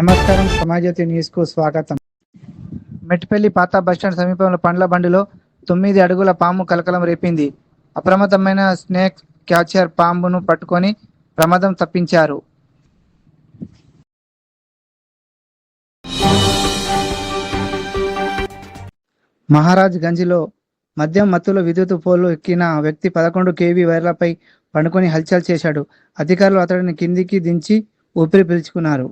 నమస్కారం, సమాజ్యోతి న్యూస్ కు స్వాగతం. మెట్పల్లి పాత బస్టాండ్ సమీపంలో పండ్ల బండిలో 9 అడుగుల పాము కలకలం రేపింది. అప్రమత్తమైన స్నేక్ క్యాచర్ పామును పట్టుకొని ప్రమాదం తప్పించారు. మహారాజ్ గంజ్లో మద్యం మత్తులో విద్యుత్ పోలు ఎక్కిన వ్యక్తి 11 kV వైర్లపై పండుకొని హల్చల్ చేశాడు. అధికారులు అతడిని కిందికి దించి ఊపిరి పీల్చుకున్నారు.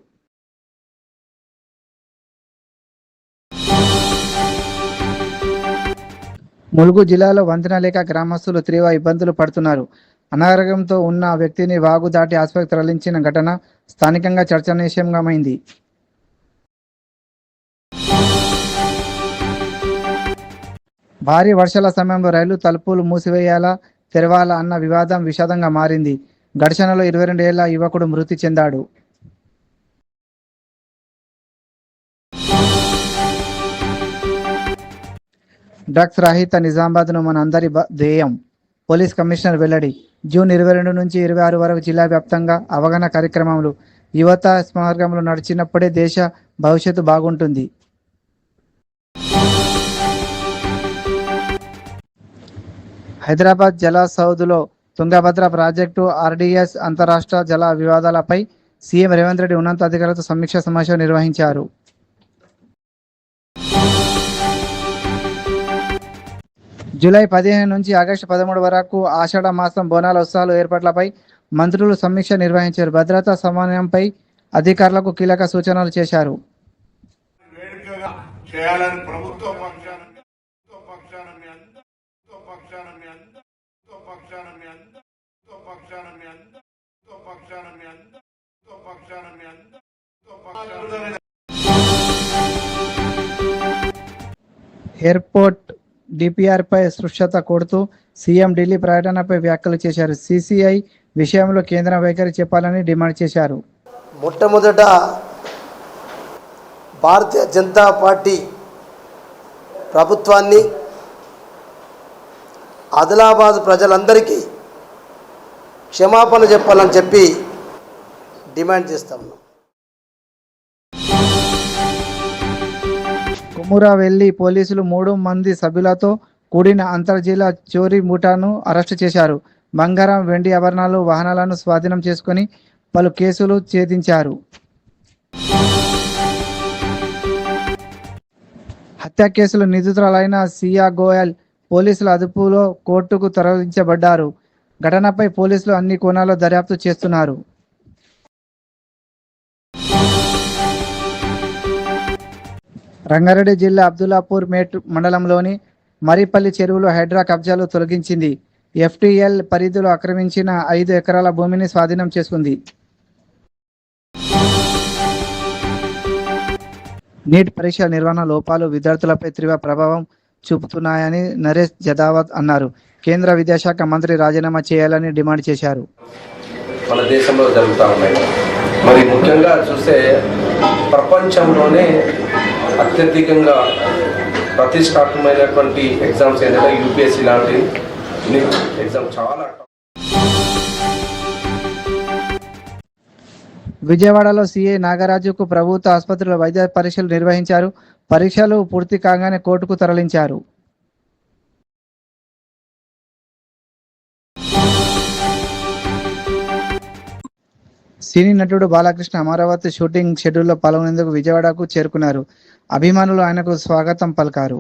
ములుగు జిల్లాలో వంతెన లేక గ్రామస్తులు తీవ్ర ఇబ్బందులు పడుతున్నారు. అనారోగ్యంతో ఉన్న వ్యక్తిని వాగు దాటి ఆసుపత్రికి తరలించిన ఘటన స్థానికంగా చర్చనీయాంశమైంది. భారీ వర్షాల సమయంలో రైలు తలుపులు మూసివేయాలా తెరవాలా అన్న వివాదం విషాదంగా మారింది. ఘర్షణలో 22 ఏళ్ల యువకుడు మృతి చెందాడు. డ్రగ్స్ రహిత నిజామాబాద్ను మన అందరి ధ్యేయం. పోలీస్ కమిషనర్ వెల్లడి. జూన్ 22 నుంచి 26 వరకు జిల్లా వ్యాప్తంగా అవగాహన కార్యక్రమాలు. యువత మార్గంలో నడిచినప్పుడే దేశ భవిష్యత్తు బాగుంటుంది. హైదరాబాద్ జల సౌధలో తుంగభద్ర ప్రాజెక్టు, ఆర్డీఎస్, అంతరాష్ట్ర జల వివాదాలపై సీఎం రేవంత్ రెడ్డి ఉన్నతాధికారులతో సమీక్ష సమావేశం నిర్వహించారు. జూలై 15 నుంచి ఆగస్టు 13 వరకు ఆషాఢ మాసం బోనాల ఉత్సవాల ఏర్పాట్లపై మంత్రులు సమీక్ష నిర్వహించారు. భద్రతా సమన్వయంపై అధికారులకు కీలక సూచనలు చేశారు. ఎయిర్పోర్ట్ డిపిఆర్పై స్పృశ్యత కొడుతూ సీఎం ఢిల్లీ పర్యటనపై వ్యాఖ్యలు చేశారు. సిసిఐ విషయంలో కేంద్రం వైఖరి చెప్పాలని డిమాండ్ చేశారు. మొట్టమొదట భారతీయ జనతా పార్టీ ప్రభుత్వాన్ని, ఆదిలాబాద్ ప్రజలందరికీ క్షమాపణ చెప్పాలని చెప్పి డిమాండ్ చేస్తా ఉన్నాం. కుమురవెల్లి పోలీసులు 3 మంది సభ్యులతో కూడిన అంతర్జిల్లా చోరీ ముఠాను అరెస్టు చేశారు. బంగారం, వెండి ఆభరణాలు, వాహనాలను స్వాధీనం చేసుకుని పలు కేసులు ఛేదించారు. హత్య కేసులో నిందితురాలైన సియా గోయల్ పోలీసుల అదుపులో కోర్టుకు తరలించబడ్డారు. ఘటనపై పోలీసులు అన్ని కోణాల్లో దర్యాప్తు చేస్తున్నారు. రంగారెడ్డి జిల్లా అబ్దుల్లాపూర్ మేట్ మండలంలోని మరిపల్లి చెరువులో హైడ్రా కబ్జాలు తొలగించింది. ఎఫ్టీఎల్ పరిధిలో ఆక్రమించిన 5 ఎకరాల భూమిని స్వాధీనం చేసుకుంది. నీట్ పరీక్ష నిర్వహణ లోపాలు విద్యార్థులపై తీవ్ర ప్రభావం చూపుతున్నాయని నరేష్ జదావత్ అన్నారు. కేంద్ర విద్యాశాఖ మంత్రి రాజీనామా చేయాలని డిమాండ్ చేశారు. మన దేశంలో జరుగుతూ ఉన్నాయి. మరి ముఖ్యంగా చూస్తే ప్రపంచంలోనే అత్యధికంగా ప్రతిష్టాత్మకమైనటువంటి ఎగ్జామ్స్ ఏంటంటే యూపీఎస్సీ లాంటి ఎగ్జామ్ చాలా. విజయవాడలో సీఐ నాగరాజుకు ప్రభుత్వ ఆసుపత్రిలో వైద్య పరీక్షలు నిర్వహించారు. పరీక్షలు పూర్తి కాగానే కోర్టుకు తరలించారు. సినీ నటుడు బాలకృష్ణ అమరావతి షూటింగ్ షెడ్యూల్లో పాల్గొనేందుకు విజయవాడకు చేరుకున్నారు. అభిమానులు ఆయనకు స్వాగతం పలికారు.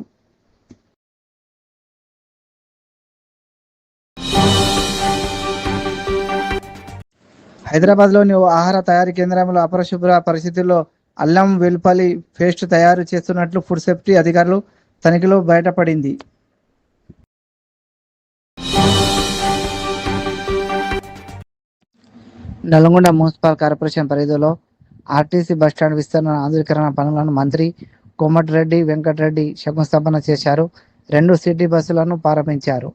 హైదరాబాద్లోని ఓ ఆహార తయారీ కేంద్రంలో అపరిశుభ్ర పరిస్థితుల్లో అల్లం వెల్లుల్లి పేస్ట్ తయారు చేస్తున్నట్లు ఫుడ్ సేఫ్టీ అధికారులు తనిఖీలో బయటపడింది. నల్గొండ మున్సిపల్ కార్పొరేషన్ పరిధిలో ఆర్టీసీ బస్టాండ్ విస్తరణ ఆధునీకరణ పనులను మంత్రి కోమటిరెడ్డి వెంకటరెడ్డి శంకుస్థాపన చేశారు. 2 సిటీ బస్సులను ప్రారంభించారు.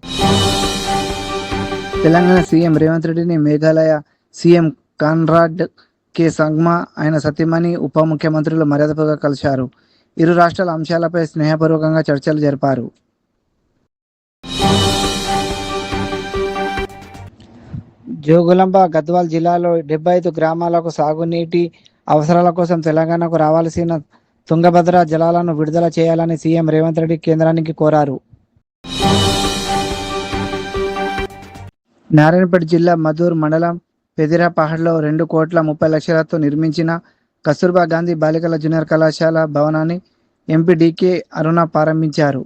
తెలంగాణ సీఎం రేవంత్ రెడ్డిని మేఘాలయ సీఎం కాన్రాడ్ కే సంగ్మా, ఆయన సతీమణి ఉప ముఖ్యమంత్రులు మర్యాదపూర్వకంగా కలిశారు. ఇరు రాష్ట్రాల అంశాలపై స్నేహపూర్వకంగా చర్చలు జరిపారు. జోగులాంబ గద్వాల్ జిల్లాలో 75 గ్రామాలకు సాగునీటి అవసరాల కోసం తెలంగాణకు రావాల్సిన తుంగభద్ర జలాలను విడుదల చేయాలని సీఎం రేవంత్ రెడ్డి కేంద్రానికి కోరారు. నారాయణపేట జిల్లా మధుర్ మండలం పెదిరాపహాడ్లో 2,30,00,000తో నిర్మించిన కస్తూర్బా గాంధీ బాలికల జూనియర్ కళాశాల భవనాన్ని ఎంపీ డీకే అరుణ ప్రారంభించారు.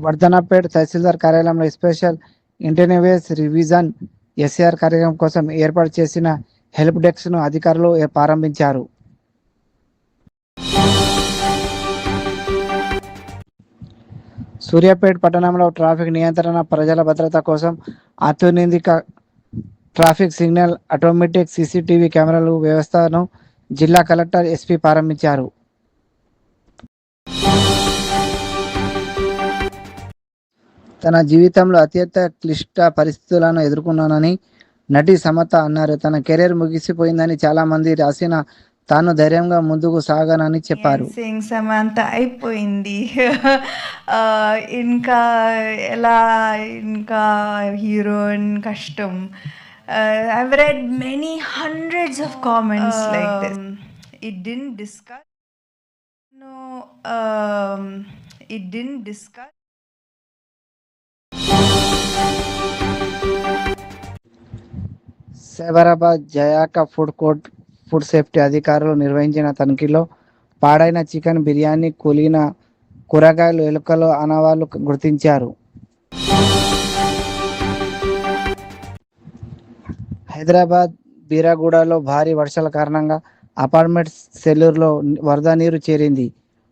వర్ధనపేట తహసీల్దార్ కార్యాలయంలో స్పెషల్ ఇంటెన్సివ్ రివిజన్ ఎస్ఆర్ కార్యక్రమం కోసం ఏర్పాటు చేసిన హెల్ప్ డెస్క్ను అధికారులు ప్రారంభించారు. సూర్యాపేట పట్టణంలో ట్రాఫిక్ నియంత్రణ, ప్రజల భద్రత కోసం అత్యాధునిక ట్రాఫిక్ సిగ్నల్ ఆటోమేటిక్ సీసీటీవీ కెమెరాల వ్యవస్థను జిల్లా కలెక్టర్ ఎస్పీ ప్రారంభించారు. తన జీవితంలో అత్యంత క్లిష్ట పరిస్థితులను ఎదుర్కొన్నానని నటి సమత అన్నారు. తన కెరీర్ ముగిసిపోయిందని చాలా మంది రాసిన తాను ధైర్యంగా ముందుకు సాగానని చెప్పారు. సింగ్ సమంత అయిపోయింది, ఇంకా ఎలా, ఇంకా హీరోయిన్ కష్టం. I've read many hundreds of comments like this. It didn't discuss. No, it didn't discuss. Cyberabad జయాక ఫుడ్ కోర్ట్ ఫుడ్ సేఫ్టీ అధికారులు నిర్వహించిన తనిఖీలో పాడైన చికెన్ బిర్యానీ, కూలిన కూరగాయలు, ఎలుకలు ఆనవాళ్లు గుర్తించారు. హైదరాబాద్ బీరాగూడలో భారీ వర్షాల కారణంగా అపార్ట్మెంట్ సెల్యూర్లో వరద నీరు చేరింది.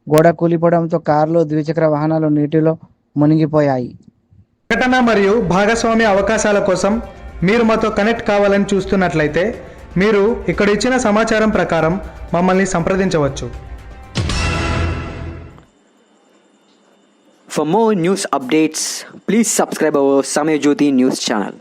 గోడ కూలిపోవడంతో కార్లు, ద్విచక్ర వాహనాలు నీటిలో మునిగిపోయాయి. ప్రకటన మరియు భాగస్వామ్య అవకాశాల కోసం మీరు మాతో కనెక్ట్ కావాలని చూస్తున్నట్లయితే మీరు ఇక్కడ ఇచ్చిన సమాచారం ప్రకారం మమ్మల్ని సంప్రదించవచ్చు. For more news updates, please subscribe our Samay Jyoti news channel.